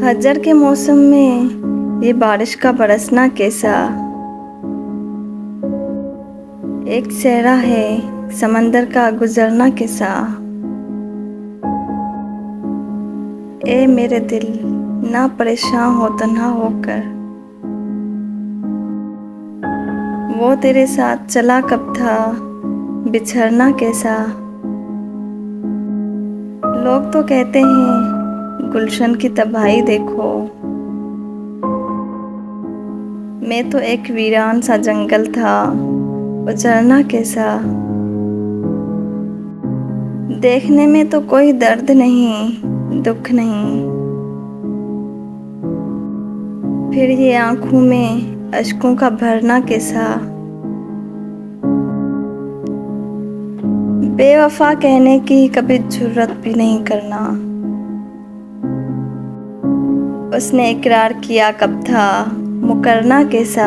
हज्जर के मौसम में ये बारिश का बरसना कैसा। एक सहरा है समंदर का गुजरना कैसा। ए मेरे दिल ना परेशान हो तन्हा होकर, वो तेरे साथ चला कब था बिछड़ना कैसा। लोग तो कहते हैं गुलशन की तबाही देखो, मैं तो एक वीरान सा जंगल था उजड़ना कैसा। देखने में तो कोई दर्द नहीं दुख नहीं, फिर ये आंखों में अश्कों का भरना कैसा। बेवफा कहने की कभी जुर्रत भी नहीं करना, उसने इकरार किया कब था मुकरना कैसा।